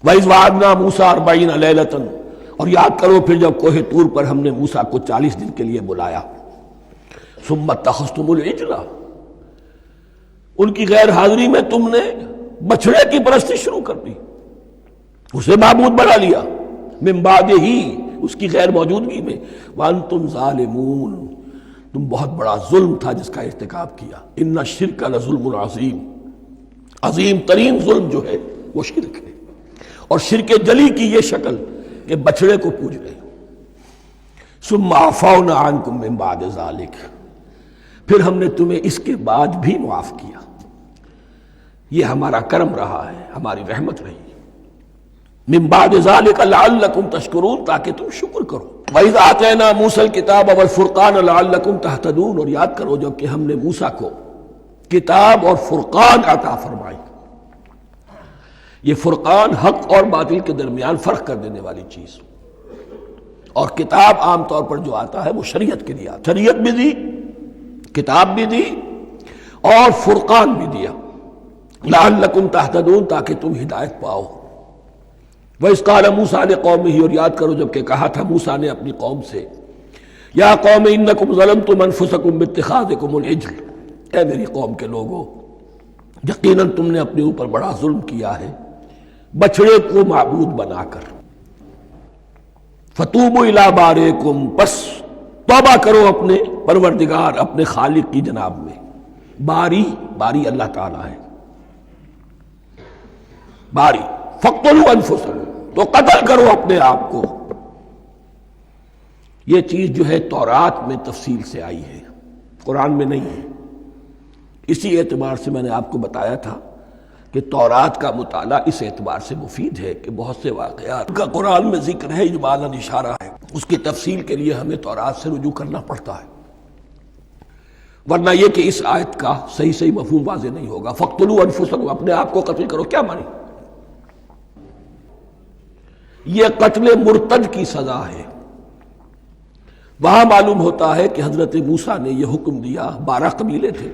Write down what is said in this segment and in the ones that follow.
وَإِذْ وَعَدْنَا مُوسَىٰ 40 لَيْلَةً، اور یاد کرو پھر جب کوہ طور پر ہم نے موسیٰ کو 40 دن کے لیے بلایا. ثُمَّ اتَّخَذْتُمُ الْعِجْلَ، ان کی غیر حاضری میں تم نے بچھڑے کی پرستی شروع کر دی، اسے معبود بنا لیا. من بعدہ، اس کی غیر موجودگی میں. وَأَنْتُمْ ظَالِمُونَ، تم بہت بڑا ظلم تھا جس کا ارتکاب کیا. ان الشرک لظلم عظیم، عظیم ترین ظلم جو ہے وہ شرک ہے. اور شرک جلی کی یہ شکل کہ بچڑے کو پوج رہے. ثم عفونا عنکم من بعد ذلک، پھر ہم نے تمہیں اس کے بعد بھی معاف کیا. یہ ہمارا کرم رہا ہے، ہماری رحمت رہی. من بعد ذلک لعلکم تشکرون، تاکہ تم شکر کرو. وَإِذْ آتَيْنَا مُوسَى الْكِتَابَ وَالْفُرْقَانَ لَعَلَّكُمْ تَهْتَدُونَ، اور یاد کرو جب کہ ہم نے موسیٰ کو کتاب اور فرقان عطا فرمائی. یہ فرقان حق اور باطل کے درمیان فرق کر دینے والی چیز، اور کتاب عام طور پر جو آتا ہے وہ شریعت کے لیے آتا. شریعت بھی دی، کتاب بھی دی، اور فرقان بھی دیا. لعلکم تہتدون، تاکہ تم ہدایت پاؤ. وَإِذْ قَالَ مُوسَىٰ لِقَوْمِهِ، اور یاد کرو جب کہ کہا تھا موسیٰ نے اپنی قوم سے، یا قوم انکم ظلمتم انفسکم باتخاذکم العجل، اے میری قوم کے لوگو، یقیناً تم نے اپنے اوپر بڑا ظلم کیا ہے بچڑے کو معبود بنا کر. فَتُوبُوا إِلَىٰ بَارِئِكُمْ، پس توبہ کرو اپنے پروردگار، اپنے خالق کی جناب میں. باری اللہ تعالیٰ ہے. باری فَاقْتُلُوا أَنفُسَكُمْ، تو قتل کرو اپنے آپ کو. یہ چیز جو ہے تورات میں تفصیل سے آئی ہے، قرآن میں نہیں ہے. اسی اعتبار سے میں نے آپ کو بتایا تھا کہ تورات کا مطالعہ اس اعتبار سے مفید ہے کہ بہت سے واقعات کا قرآن میں ذکر ہے، اجمالاً اشارہ ہے. اس کی تفصیل کے لیے ہمیں تورات سے رجوع کرنا پڑتا ہے، ورنہ یہ کہ اس آیت کا صحیح مفہوم واضح نہیں ہوگا. فَاقْتُلُوا أَنفُسَكُمْ، اپنے آپ کو قتل کرو، کیا مانی؟ یہ قتل مرتد کی سزا ہے. وہاں معلوم ہوتا ہے کہ حضرت موسیٰ نے یہ حکم دیا. 12 قبیلے تھے،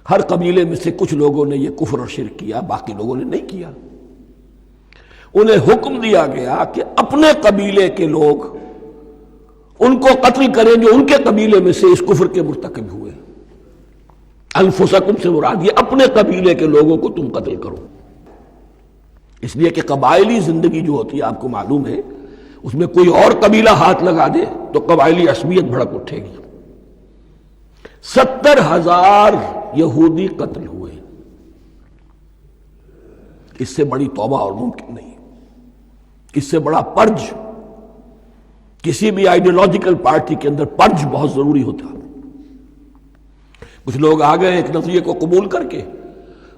ہر قبیلے میں سے کچھ لوگوں نے یہ کفر اور شرک کیا، باقی لوگوں نے نہیں کیا. انہیں حکم دیا گیا کہ اپنے قبیلے کے لوگ ان کو قتل کریں جو ان کے قبیلے میں سے اس کفر کے مرتکب ہوئے. انفسکم سے مراد یہ اپنے قبیلے کے لوگوں کو تم قتل کرو. اس لیے کہ قبائلی زندگی جو ہوتی ہے آپ کو معلوم ہے، اس میں کوئی اور قبیلہ ہاتھ لگا دے تو قبائلی عصبیت بھڑک اٹھے گی. 70,000 یہودی قتل ہوئے. اس سے بڑی توبہ اور ممکن نہیں، اس سے بڑا پرج. کسی بھی آئیڈیالوجیکل پارٹی کے اندر پرج بہت ضروری ہوتا. کچھ لوگ آ گئے ایک نظریے کو قبول کر کے،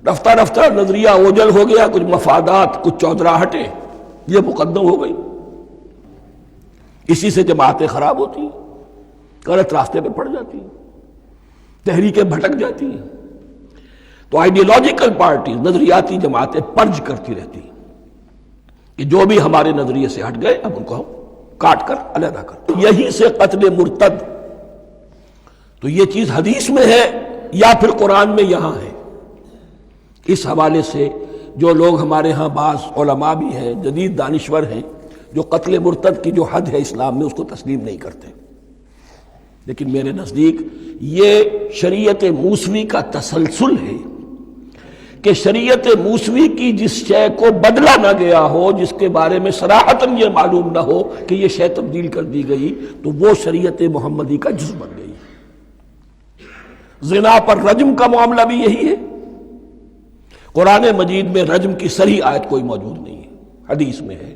رفتہ رفتہ نظریہ اوجل ہو گیا، کچھ مفادات، کچھ چودراہٹیں یہ مقدم ہو گئی. اسی سے جماعتیں خراب ہوتی ہیں، غلط راستے پہ پڑ جاتی ہیں، تحریکیں بھٹک جاتی ہیں. تو آئیڈیالوجیکل پارٹی، نظریاتی جماعتیں پرج کرتی رہتی ہیں کہ جو بھی ہمارے نظریے سے ہٹ گئے اب ان کو ہم کاٹ کر علیحدہ کر. یہی سے قتل مرتد. تو یہ چیز حدیث میں ہے یا پھر قرآن میں یہاں ہے. اس حوالے سے جو لوگ ہمارے ہاں بعض علماء بھی ہیں، جدید دانشور ہیں، جو قتل مرتد کی جو حد ہے اسلام میں اس کو تسلیم نہیں کرتے. لیکن میرے نزدیک یہ شریعت موسوی کا تسلسل ہے کہ شریعت موسوی کی جس شے کو بدلا نہ گیا ہو، جس کے بارے میں صراحتاً یہ معلوم نہ ہو کہ یہ شے تبدیل کر دی گئی، تو وہ شریعت محمدی کا جز بن گئی. زنا پر رجم کا معاملہ بھی یہی ہے. قرآن مجید میں رجم کی صریح آیت کوئی موجود نہیں ہے، حدیث میں ہے.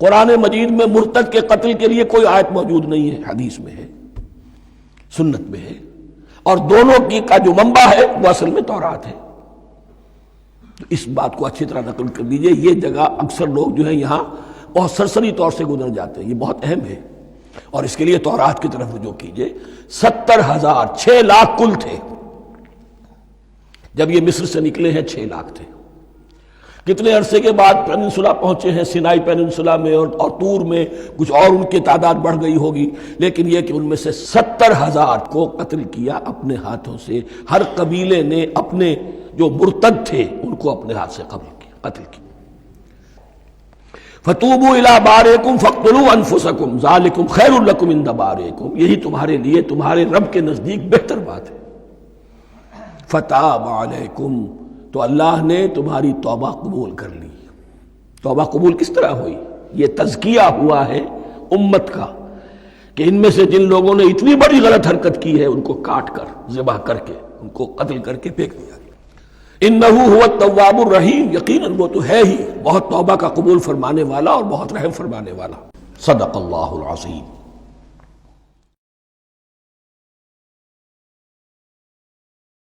قرآن مجید میں مرتد کے قتل کے لیے کوئی آیت موجود نہیں ہے، حدیث میں ہے، سنت میں ہے. اور دونوں کی کا جو منبع ہے وہ اصل میں تورات ہے. تو اس بات کو اچھی طرح نقل کر دیجئے. یہ جگہ اکثر لوگ جو ہیں یہاں بہت سرسری طور سے گزر جاتے ہیں، یہ بہت اہم ہے. اور اس کے لیے تورات کی طرف رجوع کیجئے. 70,000، 6 لاکھ کل تھے. جب یہ مصر سے نکلے ہیں 6 لاکھ تھے. کتنے عرصے کے بعد پیننسولا پہنچے ہیں، سینائی پیننسولا میں اور طور میں کچھ اور ان کی تعداد بڑھ گئی ہوگی، لیکن یہ کہ ان میں سے 70,000 کو قتل کیا اپنے ہاتھوں سے. ہر قبیلے نے اپنے جو مرتد تھے ان کو اپنے ہاتھ سے قتل کیا. فتوبوا الی بارئکم فاقتلوا انفسکم ذالکم خیر لکم عند بارئکم، یہی تمہارے لیے تمہارے رب کے نزدیک بہتر بات ہے۔ فتاب علیکم، تو اللہ نے تمہاری توبہ قبول کر لی۔ توبہ قبول کس طرح ہوئی؟ یہ تزکیہ ہوا ہے امت کا کہ ان میں سے جن لوگوں نے اتنی بڑی غلط حرکت کی ہے ان کو کاٹ کر، ذبح کر کے، ان کو قتل کر کے پھینک دیا گیا۔ انہ هو التواب الرحیم، یقیناً وہ تو ہے ہی بہت توبہ کا قبول فرمانے والا اور بہت رحم فرمانے والا۔ صدق اللہ العظیم۔